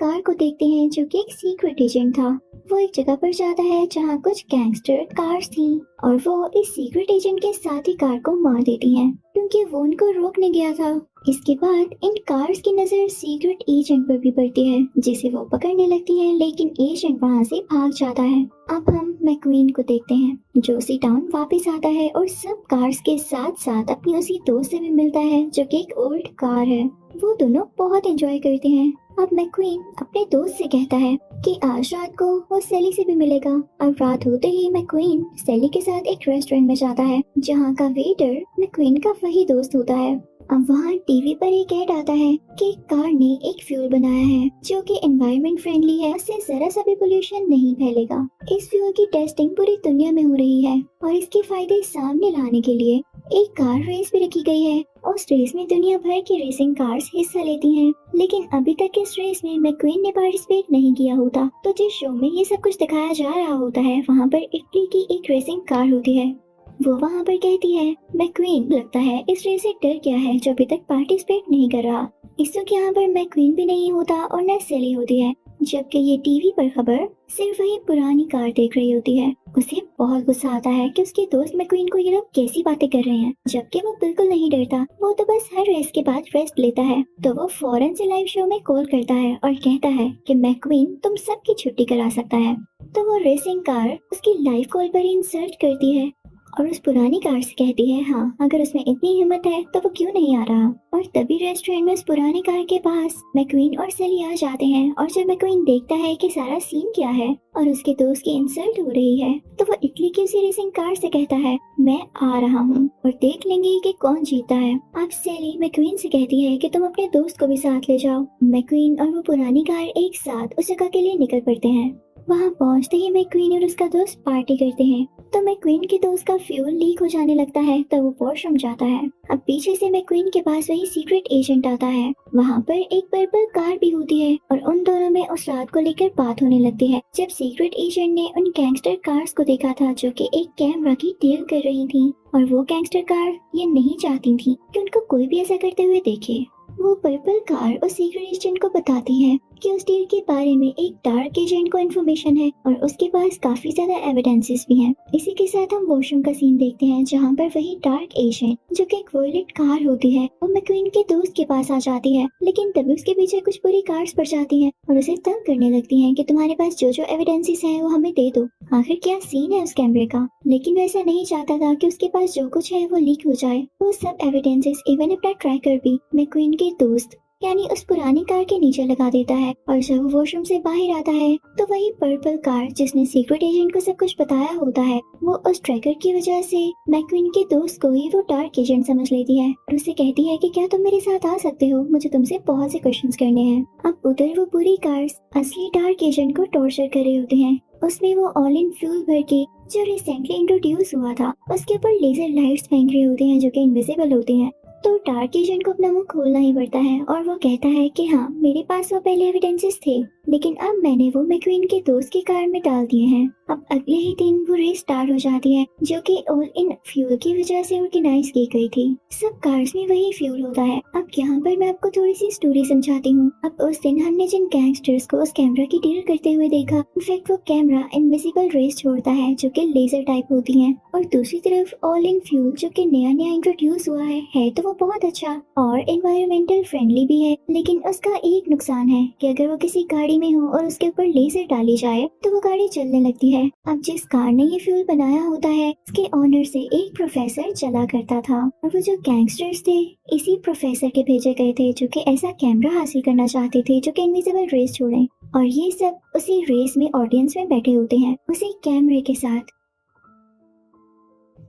Car को देखते हैं जो कि एक सीक्रेट एजेंट था। वो एक जगह पर जाता है जहाँ कुछ गैंगस्टर कार्स थी और वो इस सीक्रेट एजेंट के साथ ही कार को मार देती हैं क्योंकि वो उनको रोकने गया था। इसके बाद इन कार्स की नजर सीक्रेट एजेंट पर भी पड़ती है जिसे वो पकड़ने लगती है, लेकिन एजेंट वहाँ से भाग जाता है। अब हम मैक्वीन को देखते हैं जो उसी टाउन वापस आता है और सब कार्स के साथ साथ अपनी उसी दोस्त से भी मिलता है जो कि एक ओल्ड कार है। वो दोनों बहुत एंजॉय करते हैं। अब मैक्वीन अपने दोस्त से कहता है कि आज रात को वो सेली से भी मिलेगा। अब रात होते ही मैक्वीन सेली के साथ एक रेस्टोरेंट में जाता है जहाँ का वेटर मैक्वीन का वही दोस्त होता है। अब वहाँ टीवी पर एक ऐड आता है कि कार ने एक फ्यूल बनाया है जो कि एनवायरनमेंट फ्रेंडली है, उससे जरा सा भी पोल्यूशन नहीं फैलेगा। इस फ्यूल की टेस्टिंग पूरी दुनिया में हो रही है और इसके फायदे सामने लाने के लिए एक कार रेस भी रखी गई है। उस रेस में दुनिया भर की रेसिंग कार्स हिस्सा लेती हैं, लेकिन अभी तक इस रेस में मैक्वीन ने पार्टिसिपेट नहीं किया होता। तो जिस शो में ये सब कुछ दिखाया जा रहा होता है वहाँ पर इटली की एक रेसिंग कार होती है। वो वहाँ पर कहती है मैक्वीन लगता है इस रेस से डर गया है जो अभी तक पार्टिसिपेट नहीं कर रहा। इस वक्त यहाँ पर मैक्वीन भी नहीं होता और न सेली होती है, जबकि ये टीवी पर खबर सिर्फ वही पुरानी कार देख रही होती है। उसे बहुत गुस्सा आता है कि उसके दोस्त मैक्वीन को ये लोग कैसी बातें कर रहे हैं, जबकि वो बिल्कुल नहीं डरता। वो तो बस हर रेस के बाद रेस्ट लेता है। तो वो फौरन से लाइव शो में कॉल करता है और कहता है कि मैक्वीन तुम सबकी छुट्टी करा सकता है। तो वो रेसिंग कार उसकी लाइव कॉल पर इंसर्ट करती है और उस पुरानी कार से कहती है हाँ अगर उसमें इतनी हिम्मत है तो वो क्यों नहीं आ रहा। और तभी रेस्टोरेंट में उस पुरानी कार के पास मैक्वीन और सेली आ जाते हैं और जब मैक्वीन देखता है कि सारा सीन क्या है और उसके दोस्त की इंसल्ट हो रही है तो वो इटली की उसी रेसिंग कार से कहता है मैं आ रहा हूँ और देख लेंगे कि कौन जीता है। अब सेली मैक्वीन से कहती है कि तुम अपने दोस्त को भी साथ ले जाओ। मैक्वीन और वो पुरानी कार एक साथ उस जगह के लिए निकल पड़ते हैं। वहाँ पहुँचते ही मैक्वीन और उसका दोस्त पार्टी करते हैं। तो मैक्वीन के दोस्त का फ्यूल लीक हो जाने लगता है तो वो वॉशरूम जाता है। अब पीछे से मैक्वीन के पास वही सीक्रेट एजेंट आता है। वहाँ पर एक पर्पल कार भी होती है और उन दोनों में उस रात को लेकर बात होने लगती है जब सीक्रेट एजेंट ने उन गैंगस्टर कार्स को देखा था जो कि एक कैमरा की डील कर रही थी और वो गैंगस्टर कार ये नहीं चाहती थी कि उनको कोई भी ऐसा करते हुए देखे। वो पर्पल कार उस सीक्रेट एजेंट को बताती है कि उस डील के बारे में एक डार्क एजेंट को इन्फॉर्मेशन है और उसके पास काफी ज्यादा एविडेंसेस भी हैं। इसी के साथ हम वॉशरूम का सीन देखते हैं जहाँ पर वही डार्क एजेंट जो कि एक वॉयलेट कार होती है वो मैक्वीन के दोस्त के पास आ जाती है, लेकिन तभी उसके पीछे कुछ बुरी कार्स पड़ जाती हैं और उसे तंग करने लगती हैं कि तुम्हारे पास जो जो एविडेंसेस हैं वो हमें दे दो। आखिर क्या सीन है उस कैमरे का, लेकिन वैसा नहीं चाहता था कि उसके पास जो कुछ है वो लीक हो जाए। वो सब एविडेंसेस इवन अपना ट्रैकर भी मैक्वीन के दोस्त यानी उस पुरानी कार के नीचे लगा देता है और जब वो वॉशरूम से बाहर आता है तो वही पर्पल कार जिसने सीक्रेट एजेंट को सब कुछ बताया होता है वो उस ट्रैकर की वजह से मैक्वीन के दोस्त को ही वो डार्क एजेंट समझ लेती है और उसे कहती है कि क्या तुम मेरे साथ आ सकते हो, मुझे तुमसे बहुत से क्वेश्चंस करने हैं। अब उधर वो पूरी कार्स असली डार्क एजेंट को टॉर्चर कर रहे होते हैं। उसमें वो ऑल इन फ्यूल भर के जो रिसेंटली इंट्रोड्यूस हुआ था उसके ऊपर लेजर लाइट्स फेंक रहे होते हैं जो कि इनविजिबल होते हैं। तो डार्क एजेंट को अपना मुंह खोलना ही पड़ता है और वो कहता है कि हाँ मेरे पास वो पहले एविडेंसेस थे लेकिन अब मैंने वो मैक्वीन के दोस्त की कार में डाल दिए हैं। अब अगले ही दिन वो रेस स्टार्ट हो जाती है जो कि ऑल इन फ्यूल की वजह से ऑर्गेनाइज की गई थी। सब कार्स में वही फ्यूल होता है। अब यहाँ पर मैं आपको थोड़ी सी स्टोरी समझाती हूँ। अब उस दिन हमने जिन गैंगस्टर्स को उस कैमरा की डील करते हुए देखा, इनफैक्ट वो कैमरा इनविजिबल रेस छोड़ता है जो कि लेजर टाइप होती है और दूसरी तरफ ऑल इन फ्यूल जो कि नया नया इंट्रोड्यूस हुआ है तो वो बहुत अच्छा और एनवायरमेंटल फ्रेंडली भी है, लेकिन उसका एक नुकसान है कि अगर वो किसी गाड़ी में हो और उसके ऊपर लेजर डाली जाए तो वो गाड़ी चलने लगती है। अब जिस कार ने ये फ्यूल बनाया होता है उसके ओनर से एक प्रोफेसर चला करता था और वो जो गैंगस्टर्स थे इसी प्रोफेसर के भेजे गए थे जो कि ऐसा कैमरा हासिल करना चाहते थे जो कि इनविजिबल रेस छोड़े और ये सब उसी रेस में ऑडियंस में बैठे होते हैं उसी कैमरे के साथ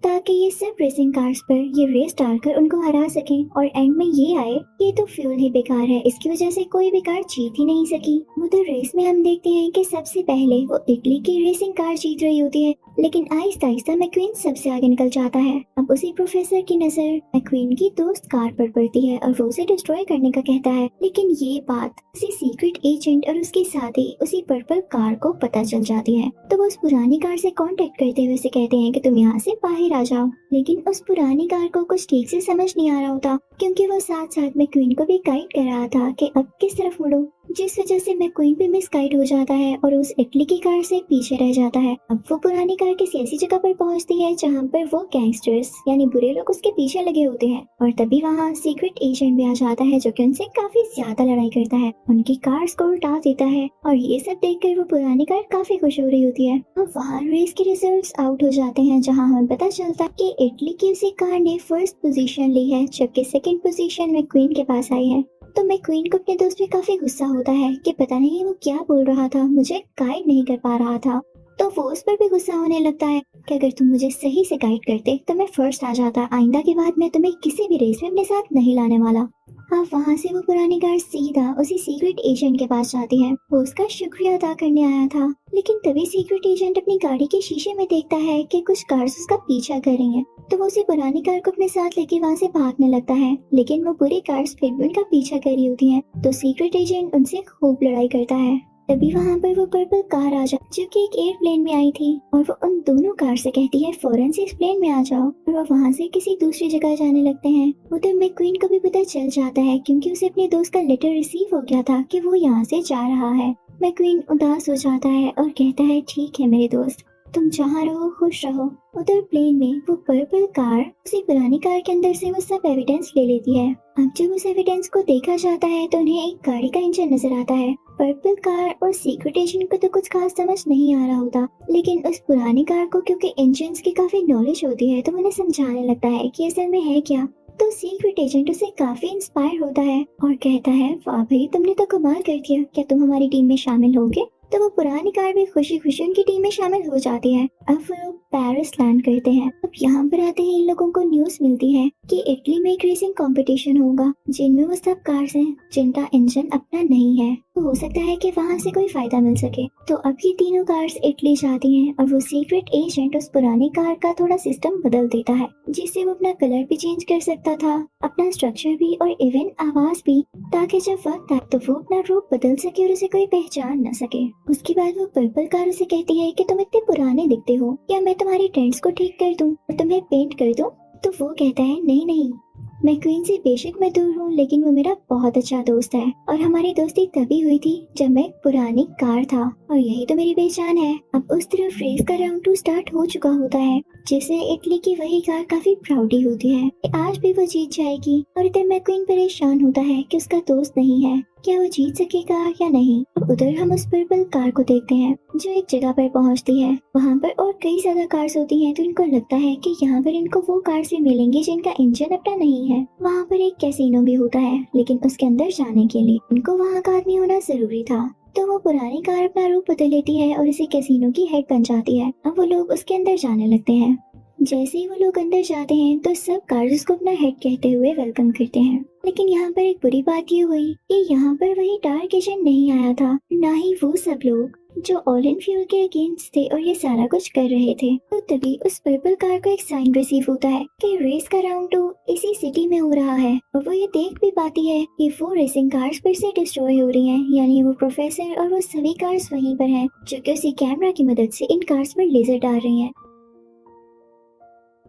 ताकि ये सब रेसिंग कार्स पर ये रेस डालकर उनको हरा सकें और एंड में ये आए ये तो फ्यूल ही बेकार है, इसकी वजह से कोई भी कार जीत ही नहीं सकी। उधर रेस में हम देखते हैं कि सबसे पहले वो इटली की रेसिंग कार जीत रही होती है, लेकिन आहिस्ता आहिस्ता मैक्वीन सबसे आगे निकल जाता है। अब उसी प्रोफेसर की नजर मैक्वीन की दोस्त कार पर पड़ती है और वो उसे डिस्ट्रॉय करने का कहता है, लेकिन ये बात उसी सीक्रेट एजेंट और उसके साथ ही उसी पर्पल कार को पता चल जाती है। तो वो उस पुरानी कार से कांटेक्ट करते हुए उसे कहते हैं कि तुम यहाँ से बाहर आ जाओ, लेकिन उस पुरानी कार को कुछ ठीक से समझ नहीं आ रहा होता, क्योंकि वो साथ साथ मैक्वीन को भी गाइड कर रहा था कि अब किस तरफ मुड़ो, जिस वजह से मैक्वीन भी मिसगाइड हो जाता है और उस इटली की कार से पीछे रह जाता है। अब वो पुरानी कार किसी ऐसी जगह पर पहुंचती है जहाँ पर वो गैंगस्टर्स यानी बुरे लोग उसके पीछे लगे होते हैं, और तभी वहाँ सीक्रेट एजेंट भी आ जाता है जो कि उनसे काफी ज्यादा लड़ाई करता है, उनकी कार्स को उल्टा देता है, और ये सब देखकर वो पुरानी कार काफी खुश हो रही होती है। अब वहाँ रेस के रिजल्ट्स आउट हो जाते हैं, जहाँ हमें पता चलता है कि इटली की उसी कार ने फर्स्ट पोजीशन ली है, जबकि सेकंड पोजीशन मैक्वीन के पास आई है। तो मैक्वीन को अपने दोस्त पे काफी गुस्सा होता है कि पता नहीं वो क्या बोल रहा था, मुझे गाइड नहीं कर पा रहा था। तो वो उस पर भी गुस्सा होने लगता है कि अगर तुम मुझे सही से गाइड करते तो मैं फर्स्ट आ जाता, आइंदा के बाद मैं तुम्हें किसी भी रेस में अपने साथ नहीं लाने वाला। अब वहाँ से वो पुरानी कार सीधा उसी सीक्रेट एजेंट के पास जाती है। वो उसका शुक्रिया अदा करने आया था, लेकिन तभी सीक्रेट एजेंट अपनी गाड़ी के शीशे में देखता है कि कुछ कार्स उसका पीछा कर रही हैं। तो वो उसी पुरानी कार को अपने साथ लेके वहाँ से भागने लगता है, लेकिन वो पूरी कार्स फिर भी उनका पीछा कर रही होती हैं। तो सीक्रेट एजेंट उनसे खूब लड़ाई करता है। तभी वहाँ पर वो पर्पल कार आ जाती जो कि एक एयरप्लेन में आई थी, और वो उन दोनों कार से कहती है फौरन से इस प्लेन में आ जाओ, और वो वहाँ से किसी दूसरी जगह जाने लगते हैं। उधर मैक्वीन को भी पता चल जाता है, क्योंकि उसे अपने दोस्त का लेटर रिसीव हो गया था कि वो यहाँ से जा रहा है। मैक्वीन उदास हो जाता है और कहता है ठीक है मेरे दोस्त, तुम जहाँ रहो खुश रहो। उधर प्लेन में वो पर्पल कार उसी पुरानी कार के अंदर से वो सब एविडेंस ले लेती है। अब जब उस एविडेंस को देखा जाता है तो उन्हें एक गाड़ी का इंजन नजर आता है। पर्पल कार और सीक्रेट एजेंट को तो कुछ खास समझ नहीं आ रहा होता, लेकिन उस पुरानी कार को क्योंकि इंजन्स की काफी नॉलेज होती है तो उन्हें समझाने लगता है कि असल में है क्या। तो सीक्रेट एजेंट उसे काफी इंस्पायर होता है और कहता है वाह भाई तुमने तो कमाल कर दिया, क्या तुम हमारी टीम में शामिल होगे। तो वो पुरानी कार भी खुशी खुशी उनकी टीम में शामिल हो जाती है। अब वो लोग पेरिस लैंड करते हैं। अब यहाँ पर आते ही इन लोगों को न्यूज मिलती है कि इटली में एक रेसिंग कंपटीशन होगा, जिनमें वो सब कार्स हैं जिनका इंजन अपना नहीं है। तो हो सकता है कि वहाँ से कोई फायदा मिल सके। तो अब ये तीनों कार्स इटली जाती हैं, और वो सीक्रेट एजेंट उस पुरानी कार का थोड़ा सिस्टम बदल देता है, जिससे वो अपना कलर भी चेंज कर सकता था, अपना स्ट्रक्चर भी और इवन आवाज भी, ताकि जब वक्त आए तो वो अपना रूप बदल सके और उसे कोई पहचान न सके। उसके बाद वो पर्पल कार उसे कहती है कि तुम इतने पुराने दिखते हो, क्या मैं तुम्हारी टेंट्स को ठीक कर दूं और तुम्हें पेंट कर दूं। तो वो कहता है नहीं नहीं, मैक्वीन से बेशक मैं दूर हूँ, लेकिन वो मेरा बहुत अच्छा दोस्त है, और हमारी दोस्ती तभी हुई थी जब मैं एक पुरानी कार था, और यही तो मेरी पहचान है। अब उस तरफ रेस का राउंड 2 स्टार्ट हो चुका होता है, जिससे इटली की वही कार काफी प्राउडी होती है कि आज भी वो जीत जाएगी। और इधर मैक्वीन परेशान होता है कि उसका दोस्त नहीं है, क्या वो जीत सकेगा या नहीं। अब उधर हम उस पर्पल कार को देखते हैं जो एक जगह पर पहुंचती है। वहाँ पर और कई ज्यादा कार्स होती हैं, तो इनको लगता है कि यहाँ पर इनको वो कार्स भी मिलेंगी जिनका इंजन अपना नहीं है। वहाँ पर एक कैसीनो भी होता है, लेकिन उसके अंदर जाने के लिए इनको वहाँ का आदमी होना जरूरी था। तो वो पुरानी कार अपना रूप बदल लेती है और इसी कैसीनो की हेड बन जाती है। अब वो लोग उसके अंदर जाने लगते हैं। जैसे ही वो लोग अंदर जाते हैं तो सब कार्स उसको अपना हेड कहते हुए वेलकम करते हैं। लेकिन यहाँ पर एक बुरी बात ये हुई कि यहाँ पर वही डार्क एजेंट नहीं आया था, ना ही वो सब लोग जो ऑल इन फ्यूल के अगेंस्ट थे और ये सारा कुछ कर रहे थे। तो तभी उस पर्पल कार को एक साइन रिसीव होता है कि रेस का राउंड 2 इसी सिटी में हो रहा है, और वो ये देख भी पाती है कि वो रेसिंग कार्स फिर से डिस्ट्रॉय हो रही हैं, यानी वो प्रोफेसर और वो सभी कार्स वहीं पर हैं, जो कि उसी कैमरा की मदद से इन कार्स पर लेजर डाल रही हैं।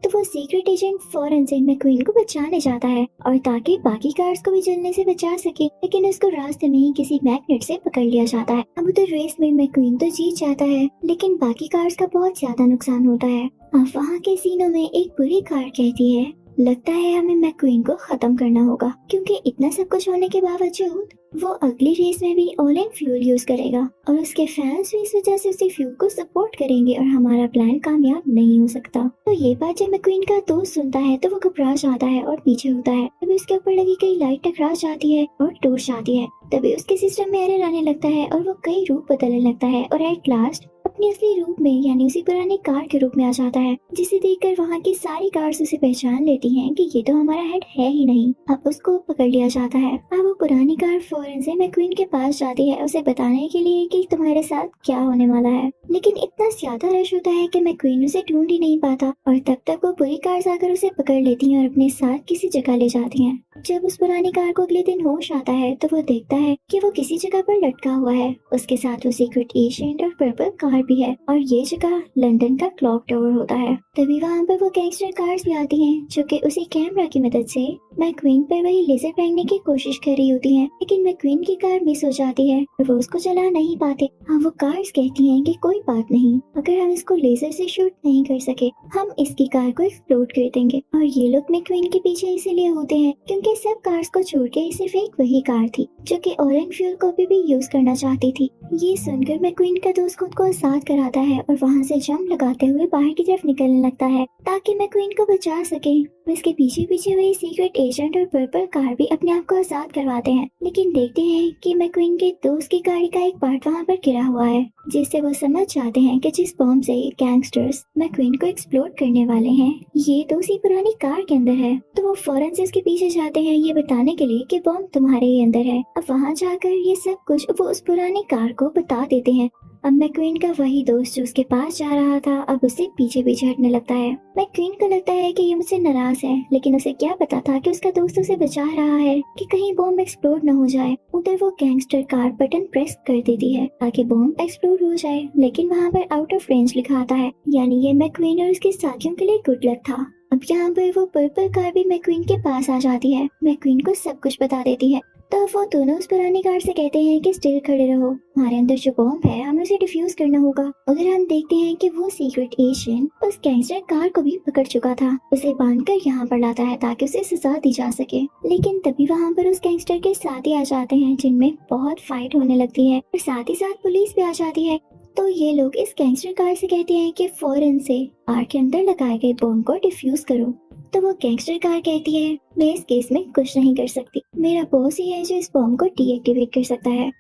तो वो सीक्रेट एजेंट फौरन से मैक्वीन को बचाने जाता है, और ताकि बाकी कार्स को भी जलने से बचा सके, लेकिन उसको रास्ते में ही किसी मैग्नेट से पकड़ लिया जाता है। अब उधर रेस में मैक्वीन तो जीत जाता है, लेकिन बाकी कार्स का बहुत ज्यादा नुकसान होता है। अब वहाँ के सीनों में एक बुरी कार कहती है लगता है हमें मैक्वीन को खत्म करना होगा, क्योंकि इतना सब कुछ होने के बावजूद वो अगली रेस में भी ऑल इन फ्यूल यूज करेगा, और उसके फैंस भी इस वजह से उसी फ्यूल को सपोर्ट करेंगे, और हमारा प्लान कामयाब नहीं हो सकता। तो ये बात जब मैक्वीन का दोस्त सुनता है तो वो घबरा जाता है और पीछे होता है। तभी उसके ऊपर लगी कई लाइट टकरा जाती है और टूट जाती है। तभी उसके सिस्टम में एरर आने लगता है और वो कई रूप बदलने लगता है, और एट लास्ट अपने असली रूप में यानी उसी पुरानी कार के रूप में आ जाता है, जिसे देखकर वहाँ की सारी कार्स उसे पहचान लेती हैं कि ये तो हमारा हेड है ही नहीं। अब उसको पकड़ लिया जाता है। अब वो पुरानी कार फौरन से मैक्वीन के पास जाती है उसे बताने के लिए कि तुम्हारे साथ क्या होने वाला है, लेकिन इतना ज्यादा रश होता है कि मैक्वीन उसे ढूंढ ही नहीं पाता, और तब तक वो बुरी कार्स आकर उसे पकड़ लेती हैं और अपने साथ किसी जगह ले जाती हैं। जब उस पुरानी कार को अगले दिन होश आता है तो वो देखता है कि वो किसी जगह पर लटका हुआ है। उसके साथ वो सीक्रेट एजेंट और पर्पल कार भी है और ये जगह लंदन का क्लॉक टावर होता है। तभी वहाँ पर वो गैंगस्टर कार्स भी आती हैं जो कि उसी कैमरा की मदद से मैक्वीन पर वही लेजर फेंकने की कोशिश कर रही होती हैं, लेकिन मैक्वीन की कार मिस हो जाती है और वो उसको चला नहीं पाते। हाँ, वो कार्स कहती हैं कि कोई बात नहीं, अगर हम इसको लेजर से शूट नहीं कर सके हम इसकी कार को एक्सप्लोड कर देंगे। और ये लोग मैक्वीन के पीछे इसीलिए होते हैं क्योंकि सब कार्स को छोड़ के सिर्फ एक वही कार थी जो कि ऑरेंज फ्यूल को भी यूज करना चाहती थी। ये सुनकर मैक्वीन का दोस्त खुद को आजाद कराता है और वहाँ से जंप लगाते हुए बाहर की तरफ निकलने लगता है ताकि मैक्वीन को बचा सके। उसके पीछे पीछे वही सीक्रेट एजेंट और पर्पल कार भी अपने आप को आजाद करवाते हैं, लेकिन देखते हैं कि मैक्वीन के दोस्त की गाड़ी का एक पार्ट वहाँ पर गिरा हुआ है, जिससे वो समझ जाते हैं कि जिस बॉम्ब से गैंगस्टर्स मैक्वीन को एक्सप्लोड करने वाले हैं ये तो उसी पुरानी कार के अंदर है। तो वो फौरन से उसके पीछे जाते हैं ये बताने के लिए कि बॉम्ब तुम्हारे ही अंदर है। अब वहाँ जाकर ये सब कुछ वो उस पुरानी कार को बता देते हैं। अब मैक्वीन का वही दोस्त जो उसके पास जा रहा था अब उससे पीछे पीछे हटने लगता है। मैक्वीन को लगता है कि ये मुझसे नाराज है, लेकिन उसे क्या पता था कि उसका दोस्त उसे बचा रहा है कि कहीं बॉम्ब एक्सप्लोड न हो जाए। उधर वो गैंगस्टर कार बटन प्रेस कर देती है ताकि बॉम्ब एक्सप्लोड हो जाए, लेकिन वहाँ पर आउट ऑफ रेंज लिखा आता है, यानी ये मैक्वीन और उसके साथियों के लिए गुड लक था। अब यहाँ पर वो पर्पल कार भी मैक्वीन के पास आ जाती है, मैक्वीन को सब कुछ बता देती है। तो वो दोनों उस पुरानी कार से कहते हैं कि स्टिल खड़े रहो, हमारे अंदर जो बॉम्ब है हमें उसे डिफ्यूज करना होगा। उधर हम देखते हैं कि वो सीक्रेट एजेंट उस गैंगस्टर कार को भी पकड़ चुका था, उसे बांधकर यहाँ पर लाता है ताकि उसे सजा दी जा सके। लेकिन तभी वहाँ पर उस गैंगस्टर के साथी आ जाते हैं जिनमें बहुत फाइट होने लगती है और साथ ही साथ पुलिस भी आ जाती है। तो ये लोग इस गैंगस्टर कार से कहते हैं कि फौरन से कार के अंदर लगाए गए बॉम्ब को डिफ्यूज करो। तो वो गैंगस्टर कार कहती है मैं इस केस में कुछ नहीं कर सकती, मेरा बॉस ही है जो इस बॉम्ब को डीएक्टिवेट कर सकता है।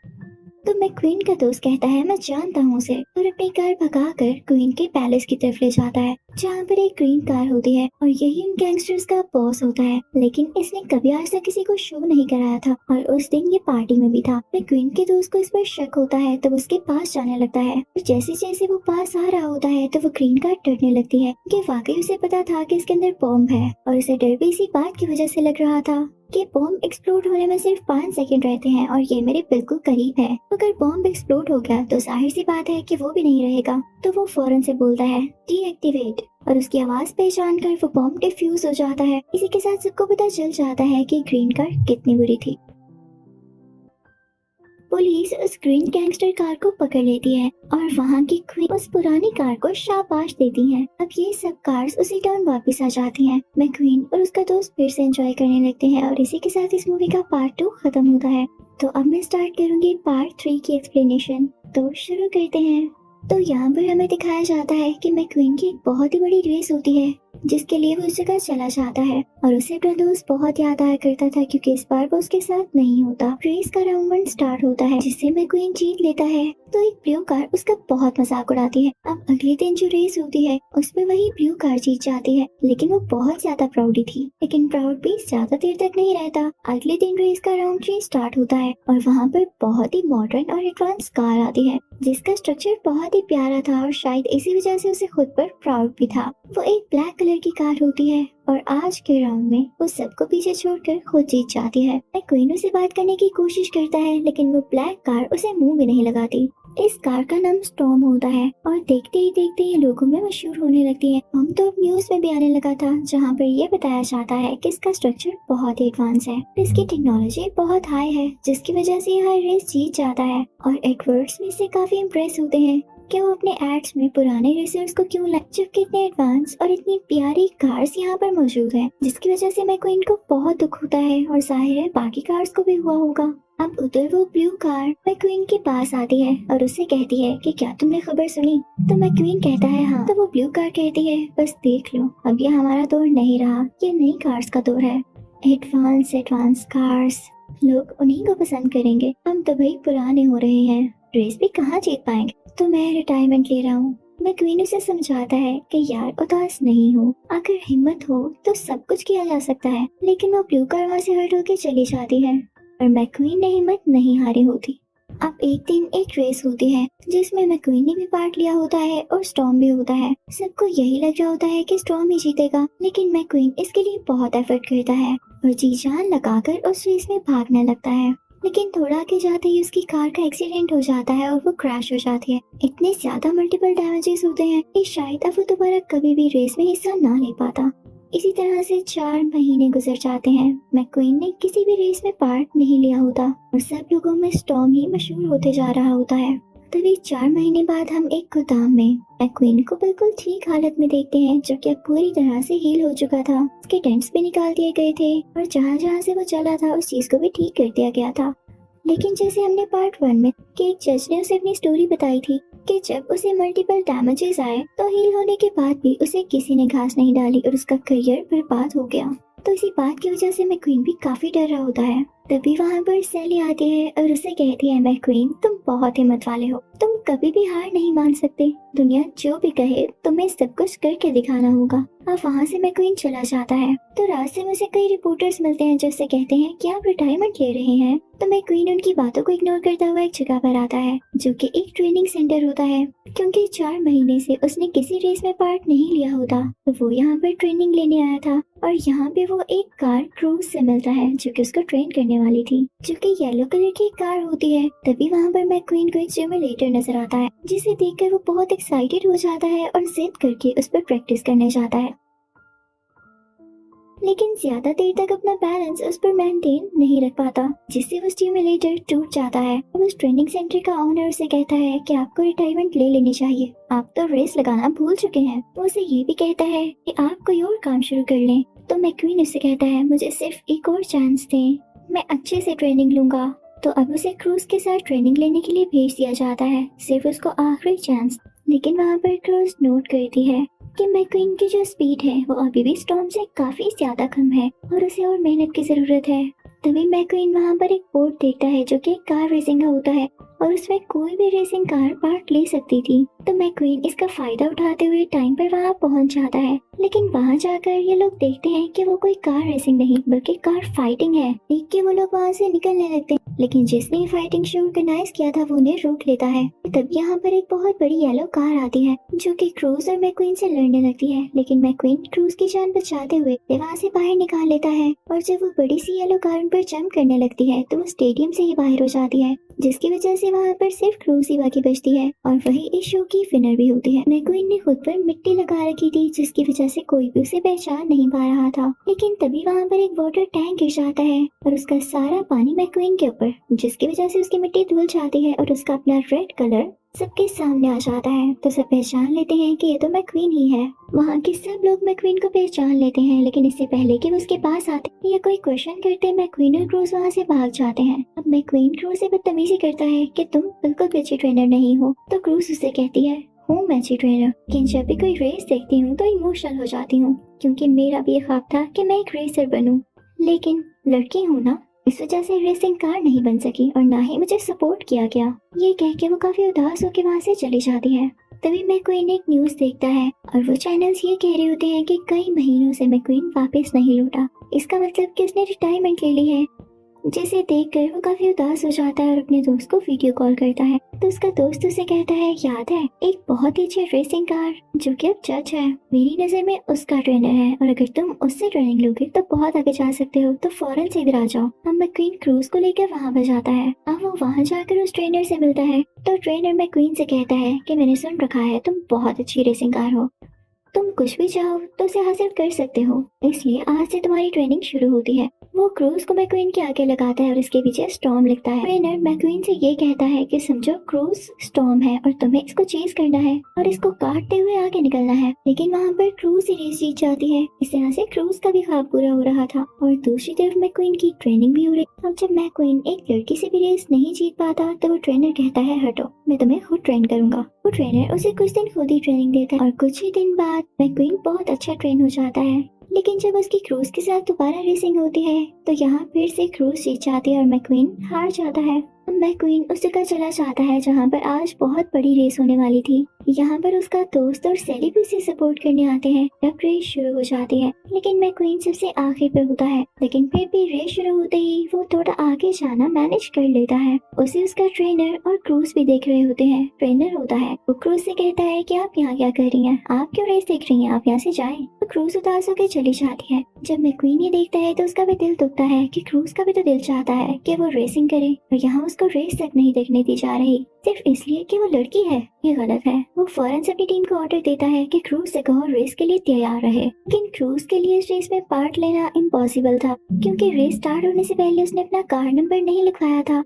तो मैक्वीन का दोस्त कहता है मैं जानता हूँ उसे, और अपनी कार भगाकर क्वीन के पैलेस की तरफ ले जाता है जहाँ पर एक ग्रीन कार होती है और यही उन गैंगस्टर्स का बॉस होता है, लेकिन इसने कभी आज तक किसी को शो नहीं कराया था और उस दिन ये पार्टी में भी था। मैक्वीन के दोस्त को इस पर शक होता है तो उसके पास जाने लगता है और जैसे जैसे वो पास आ रहा होता है तो वो ग्रीन कार डरने लगती है कि वाकई उसे पता था कि इसके अंदर बॉम्ब है और उसे डर भी इसी बात की वजह से लग रहा था कि बॉम्ब एक्सप्लोड होने में सिर्फ 5 सेकंड रहते हैं और ये मेरे बिल्कुल करीब है। अगर बॉम्ब एक्सप्लोड हो गया तो जाहिर सी बात है कि वो भी नहीं रहेगा। तो वो फौरन से बोलता है डीएक्टिवेट और उसकी आवाज पहचान कर वो बॉम्ब डिफ्यूज हो जाता है। इसी के साथ सबको पता चल जाता है कि ग्रीन कार कितनी बुरी थी। पुलिस उस ग्रीन गैंगस्टर कार को पकड़ लेती है और वहाँ की क्वीन उस पुरानी कार को शाबाश देती है। अब ये सब कार्स उसी टाउन वापस आ जाती हैं। मैक्वीन और उसका दोस्त फिर से एंजॉय करने लगते हैं और इसी के साथ इस मूवी का पार्ट 2 खत्म होता है। तो अब मैं स्टार्ट करूंगी पार्ट 3 की एक्सप्लेनेशन। तो शुरू करते हैं। तो यहाँ पर हमें दिखाया जाता है कि मैक्वीन की एक बहुत ही बड़ी रेस होती है जिसके लिए वो उस जगह चला जाता है और उसे अपना दोस्त बहुत याद आया करता था क्योंकि इस बार वो उसके साथ नहीं होता। रेस का राउंड 1 स्टार्ट होता है जिससे मैक्वीन जीत लेता है तो एक ब्लू कार उसका बहुत मजाक उड़ाती है। अब अगले दिन जो रेस होती है उसमें वही ब्लू कार जीत जाती है, लेकिन वो बहुत ज्यादा प्राउड थी। लेकिन प्राउड भी ज्यादा देर तक नहीं रहता। अगले दिन रेस का राउंड 3 स्टार्ट होता है और वहाँ पर बहुत ही मॉडर्न और एडवांस कार आती है जिसका स्ट्रक्चर बहुत ही प्यारा था और शायद इसी वजह से उसे खुद पर प्राउड भी था। वो एक ब्लैक कलर की कार होती है और आज के राउंड में वो सबको पीछे छोड़कर खुद जीत जाती है। मैक्वीन से बात करने की कोशिश करता है लेकिन वो ब्लैक कार उसे मुंह भी नहीं लगाती। इस कार का नाम स्टॉर्म होता है और देखते ही देखते ये लोगों में मशहूर होने लगती है। हम तो अब न्यूज में भी आने लगा था जहाँ पर ये बताया जाता है कि इसका स्ट्रक्चर बहुत ही एडवांस है, इसकी टेक्नोलॉजी बहुत हाई है जिसकी वजह से यह रेस जीत जाता है। और एडवर्ड्स में से काफी इम्प्रेस होते हैं कि वो अपने एड्स में पुराने रेसर्स को क्यों लाए जबकि इतने एडवांस और इतनी प्यारी कार्स यहाँ पर मौजूद है, जिसकी वजह से मैक्वीन को बहुत दुख होता है और जाहिर है बाकी कार्स को भी हुआ होगा। अब उधर वो ब्लू कार मैक्वीन के पास आती है और उससे कहती है कि क्या तुमने खबर सुनी? तो मैक्वीन कहता है हाँ। तो वो ब्लू कार कहती है बस देख लो अब ये हमारा दौर नहीं रहा, ये नई कार्स का दौर है। एडवांस कार्स, लोग उन्हीं को पसंद करेंगे, हम तो भाई पुराने हो रहे हैं, रेस भी कहाँ जीत पाएंगे, तो मैं रिटायरमेंट ले रहा हूँ। मैक्वीन उसे समझाता है कि यार उदास नहीं हो, अगर हिम्मत हो तो सब कुछ किया जा सकता है। लेकिन वो ब्लू कार वहाँ से हट होकर चली जाती है और मैक्वीन ने हिम्मत नहीं हारी होती। अब एक दिन एक रेस होती है जिसमें मैक्वीन ने भी पार्ट लिया होता है और स्टॉर्म भी होता है। सबको यही लग रहा होता है कि स्टॉर्म ही जीतेगा, लेकिन मैक्वीन इसके लिए बहुत एफर्ट करता है और जी जान लगाकर उस रेस में भागने लगता है। लेकिन थोड़ा आगे जाते ही उसकी कार का एक्सीडेंट हो जाता है और वो क्रैश हो जाती है। इतने ज्यादा मल्टीपल डैमेजेस होते हैं कि शायद अब वो दोबारा कभी भी रेस में हिस्सा ना ले पाता। इसी तरह से 4 महीने गुजर जाते हैं। मैक्वीन ने किसी भी रेस में पार्ट नहीं लिया होता और सब लोगों में स्टॉर्म ही मशहूर होते जा रहा होता है। तभी 4 महीने बाद हम एक गोदाम में मैक्वीन को बिल्कुल ठीक हालत में देखते हैं, जो कि अब पूरी तरह से हील हो चुका था। उसके डेंट्स भी निकाल दिए गए थे और जहाँ जहाँ से वो चला था उस चीज को भी ठीक कर दिया गया था। लेकिन जैसे हमने पार्ट 1 में कि एक जज ने उसे अपनी स्टोरी बताई थी कि जब उसे मल्टीपल डैमेजेस आए तो हील होने के बाद भी उसे किसी ने घास नहीं डाली और उसका करियर बर्बाद हो गया। तो इसी बात की वजह से मैक्वीन भी काफी डर रहा होता है। तभी वहाँ पर सैली आती है और उसे कहती है, मैक्वीन तुम बहुत हिम्मत वाले हो, तुम कभी भी हार नहीं मान सकते। दुनिया जो भी कहे तुम्हें सब कुछ करके दिखाना होगा। अब वहाँ से मैक्वीन चला जाता है तो रास्ते में से कई रिपोर्टर्स मिलते हैं जो उससे कहते हैं कि आप रिटायरमेंट ले रहे हैं। तो मैक्वीन उनकी बातों को इग्नोर करता हुआ एक जगह पर आता है जो कि एक ट्रेनिंग सेंटर होता है, क्योंकि 4 महीने से उसने किसी रेस में पार्ट नहीं लिया होता। तो वो यहाँ पर ट्रेनिंग लेने आया था और यहाँ पे वो एक कार क्रूज से मिलता है जो कि उसको ट्रेन करने वाली थी, जो कि येलो कलर की कार होती है। तभी वहाँ पर मैक्वीन को एक सिमुलेटर नजर आता है जिसे देखकर वो बहुत एक्साइटेड हो जाता है और जिद करके उस पर प्रैक्टिस करने जाता है। लेकिन ज्यादा देर तक अपना बैलेंस उस पर मेंटेन नहीं रख पाता, जिससे वो स्टिमुलेटर टूट जाता है। अब उस ट्रेनिंग सेंटर का ओनर उसे कहता है कि आपको रिटायरमेंट ले लेनी चाहिए, आप तो रेस लगाना भूल चुके हैं। वो उसे ये भी कहता है कि आप कोई और काम शुरू कर लें। तो मैक्वीन उसे कहता है, मुझे सिर्फ एक और चांस दें, मैं अच्छे से ट्रेनिंग लूंगा। तो अब उसे क्रूज के साथ ट्रेनिंग लेने के लिए भेज दिया जाता है, सिर्फ उसको आखिरी चांस। लेकिन वहाँ पर क्रूज नोट करती है कि मैक्वीन की जो स्पीड है वो अभी भी स्टॉर्म से काफी ज्यादा कम है और उसे और मेहनत की जरूरत है। तभी मैक्वीन वहाँ पर एक बोर्ड देखता है जो कि एक कार रेसिंग का होता है और उसमें कोई भी रेसिंग कार पार्ट ले सकती थी। तो मैक्वीन इसका फायदा उठाते हुए टाइम पर वहाँ पहुँच जाता है। लेकिन वहाँ जाकर ये लोग देखते हैं कि वो कोई कार रेसिंग नहीं बल्कि कार फाइटिंग है। देख के वो लोग वहाँ से निकलने लगते हैं, लेकिन जिसने ये फाइटिंग शो ऑर्गेनाइज किया था वो उन्हें रोक लेता है। तब यहाँ पर एक बहुत बड़ी येलो कार आती है जो कि क्रूज और मैक्वीन से लड़ने लगती है, लेकिन मैक्वीन क्रूज की जान बचाते हुए वहाँ से बाहर निकाल लेता है। और जब वो बड़ी सी येलो कार उन पर जंप करने लगती है तो वो स्टेडियम से ही बाहर हो जाती है, जिसकी वजह से वहाँ पर सिर्फ क्रूज ही बाकी बचती है और वही इस शो की विनर भी होती है। मैक्वीन ने खुद पर मिट्टी लगा रखी थी जिसकी वजह से कोई भी उसे पहचान नहीं पा रहा था। लेकिन तभी वहाँ पर एक वाटर टैंक गिर जाता है और उसका सारा पानी मैक्वीन के ऊपर, जिसकी वजह से उसकी मिट्टी धुल जाती है और उसका अपना रेड कलर सबके सामने आ जाता है। तो सब पहचान लेते हैं कि ये तो मैक्वीन ही है। वहाँ के सब लोग मैक्वीन को पहचान लेते हैं, लेकिन इससे पहले कि वो उसके पास आते या कोई क्वेश्चन करते मैक्वीन और क्रूज वहाँ से भाग जाते हैं। अब मैक्वीन क्रूज से बदतमीजी करता है कि तुम बिल्कुल भी अच्छी ट्रेनर नहीं हो। तो क्रूज उससे कहती है, हूँ मैं अच्छी ट्रेनर, लेकिन जब भी कोई रेस देखती हूँ तो इमोशनल हो जाती हूँ, क्योंकि मेरा भी ये ख्वाब था कि मैं एक रेसर बनूं, लेकिन लड़की हूँ ना, इस वजह से रेसिंग कार नहीं बन सकी और ना ही मुझे सपोर्ट किया गया। ये कह के वो काफी उदास होकर वहाँ से चली जाती है। तभी मैक्वीन एक न्यूज देखता है और वो चैनल्स ये कह रहे होते हैं कि कई महीनों से मैक्वीन वापस नहीं लौटा। इसका मतलब कि उसने रिटायरमेंट ले ली है, जिसे देखकर वो काफी उदास हो जाता है और अपने दोस्त को वीडियो कॉल करता है। तो उसका दोस्त उसे कहता है, याद है एक बहुत ही अच्छी रेसिंग कार जो कि अब जज है, मेरी नजर में उसका ट्रेनर है और अगर तुम उससे ट्रेनिंग लोगे तो बहुत आगे जा सकते हो, तो फौरन से इधर आ जाओ। अब मैक्वीन क्रूज को लेकर वहाँ पर जाता है। अब वो वहाँ जाकर उस ट्रेनर से मिलता है तो ट्रेनर मैक्वीन से कहता है कि मैंने सुन रखा है तुम बहुत अच्छी रेसिंग कार हो, तुम कुछ भी चाहो तो उसे हासिल कर सकते हो, इसलिए आज से तुम्हारी ट्रेनिंग शुरू होती है। वो क्रूज को मैक्वीन के आगे लगाता है और इसके पीछे स्टॉर्म लिखता है। ट्रेनर मैक्वीन से ये कहता है कि समझो क्रूज स्टॉर्म है और तुम्हें इसको चेज करना है और इसको काटते हुए आगे निकलना है। लेकिन वहाँ पर क्रूज ही रेस जीत जाती है। इस तरह से क्रूज का भी ख्वाब पूरा हो रहा था और दूसरी तरफ मैक्वीन की ट्रेनिंग भी हो रही। अब जब मैक्वीन एक लड़की से भी रेस नहीं जीत पाता तो वो ट्रेनर कहता है, हटो, मैं तुम्हें खुद ट्रेन करूंगा। वो ट्रेनर उसे कुछ दिन खुद ही ट्रेनिंग देता है और कुछ ही दिन बाद मैक्वीन बहुत अच्छा ट्रेन हो जाता है। लेकिन जब उसकी क्रूज के साथ दोबारा रेसिंग होती है तो यहाँ फिर से क्रूज जीत जाती है और मैक्वीन हार जाता है। मैक्वीन उस जगह चला जाता है जहाँ पर आज बहुत बड़ी रेस होने वाली थी। यहाँ पर उसका दोस्त और सेली भी उसे सपोर्ट करने आते हैं। तब रेस शुरू हो जाती है, लेकिन मैक्वीन सबसे आखिर पे होता है। लेकिन फिर भी रेस शुरू होते ही वो थोड़ा आगे जाना मैनेज कर लेता है। उसे उसका ट्रेनर और क्रूज भी देख रहे होते हैं। ट्रेनर होता है, वो क्रूज से कहता है कि आप यहाँ क्या कर रही हैं, आप क्यों रेस देख रही हैं, आप यहाँ से जाएं। तो क्रूज उदास होकर चली जाती है। जब मैक्वीन ये देखता है तो उसका भी दिल दुखता है कि क्रूज का भी तो दिल चाहता है कि वो रेसिंग करे, और यहाँ उसको रेस तक नहीं देखने दी जा रही, सिर्फ इसलिए कि वो लड़की है। ये गलत है। वो फौरन से अपनी टीम को ऑर्डर देता है कि क्रूज से कहो रेस के लिए तैयार रहे। लेकिन क्रूज के लिए इस रेस में पार्ट लेना इम्पॉसिबल था, क्योंकि रेस स्टार्ट होने से पहले उसने अपना कार नंबर नहीं लिखवाया था।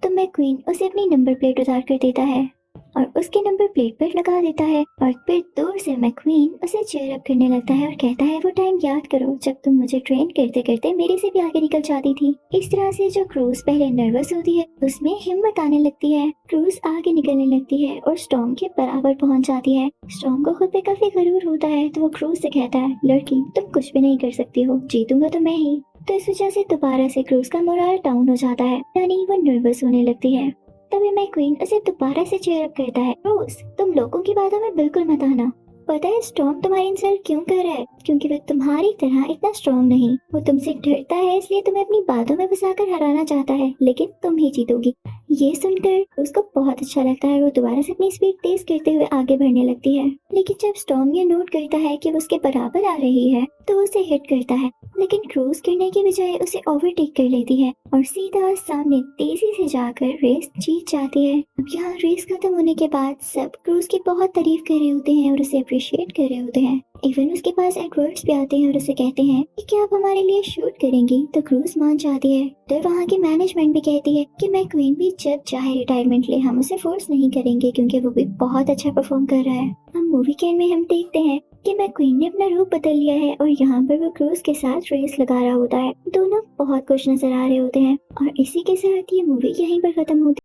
तो मैक्वीन उसे अपनी नंबर प्लेट उतार कर देता है और उसके नंबर प्लेट पर लगा देता है। और फिर दूर से मैक्वीन उसे चीयर अप करने लगता है और कहता है, वो टाइम याद करो जब तुम मुझे ट्रेन करते करते मेरे से भी आगे निकल जाती थी। इस तरह से जो क्रूज पहले नर्वस होती है उसमें हिम्मत आने लगती है। क्रूज आगे निकलने लगती है और स्टॉर्म के बराबर पहुंच जाती है। स्टॉर्म को खुद पे काफी गरूर होता है, तो वो क्रूज से कहता है, लड़की तुम कुछ भी नहीं कर सकती हो, जीतूंगा तो मैं ही। तो इस वजह से दोबारा से क्रूज का मोराल डाउन हो जाता है, यानी वो नर्वस होने लगती है। तभी मैक्वीन उसे दोबारा से चीयर अप करता है, रोज तुम लोगों की बातों में बिल्कुल मत आना। पता है स्टॉर्म तुम्हारी इंसल्ट क्यों कर रहा है? क्योंकि वो तुम्हारी तरह इतना स्ट्रॉन्ग नहीं। वो तुमसे डरता है, इसलिए तुम्हें अपनी बातों में फंसाकर हराना चाहता है, लेकिन तुम ही जीतोगी। ये सुनकर उसको बहुत अच्छा लगता है। वो दोबारा से अपनी स्पीड तेज करते हुए आगे बढ़ने लगती है। लेकिन जब स्टॉर्म ये नोट करता है कि वो उसके बराबर आ रही है, तो वो उसे हिट करता है। लेकिन क्रूज करने की बजाय उसे ओवरटेक कर लेती है और सीधा सामने तेजी से जाकर रेस जीत जाती है। अब यहाँ रेस खत्म होने के बाद सब क्रूज की बहुत तारीफ कर रहे होते हैं और उसे अप्रिशिएट कर रहे होते हैं। इवन उसके पास एडवर्ड्स भी आते हैं और उसे कहते हैं कि क्या आप हमारे लिए शूट करेंगी? तो क्रूज मान जाती है। तो वहाँ की मैनेजमेंट भी कहती है कि मैक्वीन भी जब चाहे रिटायरमेंट ले, हम उसे फोर्स नहीं करेंगे, क्योंकि वो भी बहुत अच्छा परफॉर्म कर रहा है। हम मूवी के एंड में हम देखते हैं कि मैक्वीन ने अपना रूप बदल लिया है और यहाँ पर वो क्रूज के साथ रेस लगा रहा होता है। दोनों बहुत खुश नजर आ रहे होते हैं और इसी के साथ ये मूवी यहीं पर खत्म होती है।